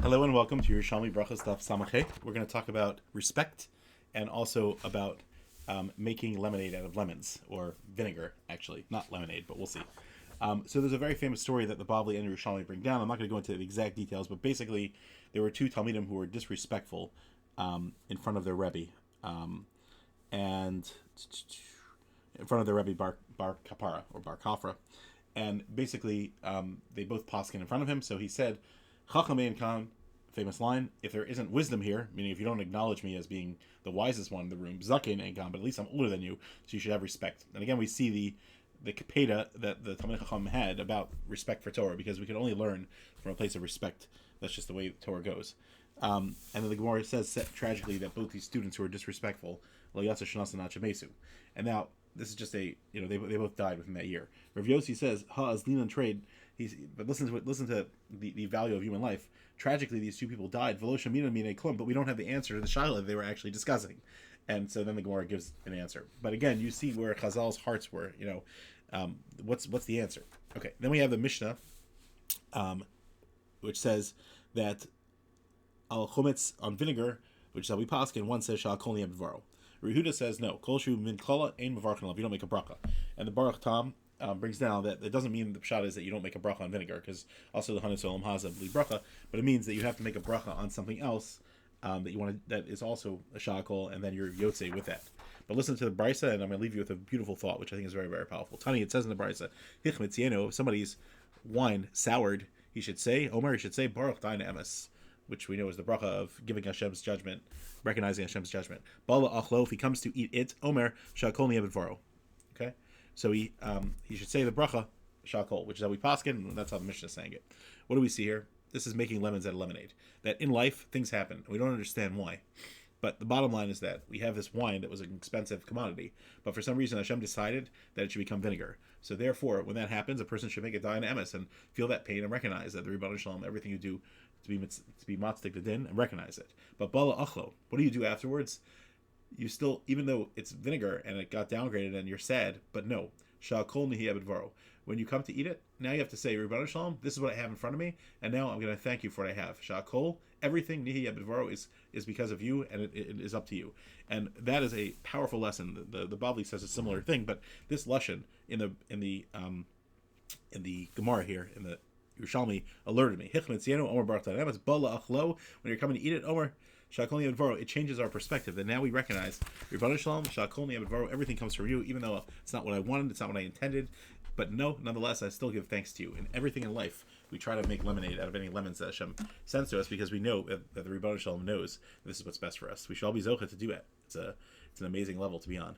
Hello and welcome to Yerushalmi Berachos Daf Samachet. We're going to talk about respect and also about making lemonade out of lemons, or vinegar, actually. Not lemonade, but we'll see. So there's a very famous story that the Bavli and Yerushalmi bring down. I'm not going to go into the exact details, but basically there were two Talmidim who were disrespectful in front of their Rebbe. And in front of their Rebbe Bar Kapara, or Bar Kafra. And basically they both poskin in front of him, so he said, Chacham Ein Khan, famous line, if there isn't wisdom here, meaning if you don't acknowledge me as being the wisest one in the room, Zaken Ein Khan, but at least I'm older than you, so you should have respect. And again, we see the kapeda that the Talmid Chacham had about respect for Torah, because we can only learn from a place of respect. That's just the way Torah goes. And then the Gemara says, tragically, that both these students who were disrespectful, and now, this is just they both died within that year. Rav Yossi says, Ha'azlin trade. But listen to the value of human life. Tragically, these two people died. But we don't have the answer to the shaila they were actually discussing. And so then the Gemara gives an answer. But again, you see where Chazal's hearts were. What's the answer? Okay. Then we have the Mishnah, which says that al chometz on vinegar, which is how we paskin. One says shal kol niyeh. Rehuda says no. Kol shu min kala ein mevarkin alav. You don't make a bracha. And the Baruch Tam brings down that it doesn't mean the pshat is that you don't make a bracha on vinegar, because also the Hanas Olam Haza bli bracha, but it means that you have to make a bracha on something else that is also a shakol, and then you're yotze with that. But listen to the brisa, and I'm going to leave you with a beautiful thought, which I think is very, very powerful. Tani, it says in the brisa, if somebody's wine soured, he should say Baruch Daina Emes, which we know is the bracha of giving Hashem's judgment, recognizing Hashem's judgment. Bala achlo, if he comes to eat it, Omer shakol niyeh. Okay, so he should say the bracha shakol, which is how we paskin, and that's how the Mishnah is saying it. What do we see here? This is making lemons out of lemonade. That in life things happen. We don't understand why, but the bottom line is that we have this wine that was an expensive commodity, but for some reason Hashem decided that it should become vinegar. So therefore, when that happens, a person should make a dayan emes and feel that pain and recognize that the Rebbeinu Shalom, everything you do to be matzdik the din, and recognize it. But bala achlo, what do you do afterwards? You still, even though it's vinegar and it got downgraded and you're sad, but no, sha'kol nihiyeh b'dvaro. When you come to eat it, now you have to say, Rebbeinu Shalom, this is what I have in front of me, and now I'm going to thank you for what I have. Sha'kol, everything nihiyeh b'dvaro is because of you, and it is up to you. And that is a powerful lesson. The Bavli says a similar thing, but this lesson in the Gemara here, in the Yerushalmi, alerted me. When you're coming to eat it, Omer, it changes our perspective. And now we recognize, everything comes from you, even though it's not what I wanted, it's not what I intended. But no, nonetheless, I still give thanks to you. And everything in life, we try to make lemonade out of any lemons that Hashem sends to us, because we know that the Rebbeinu Shalom knows this is what's best for us. We should all be zocheh to do it. It's an amazing level to be on.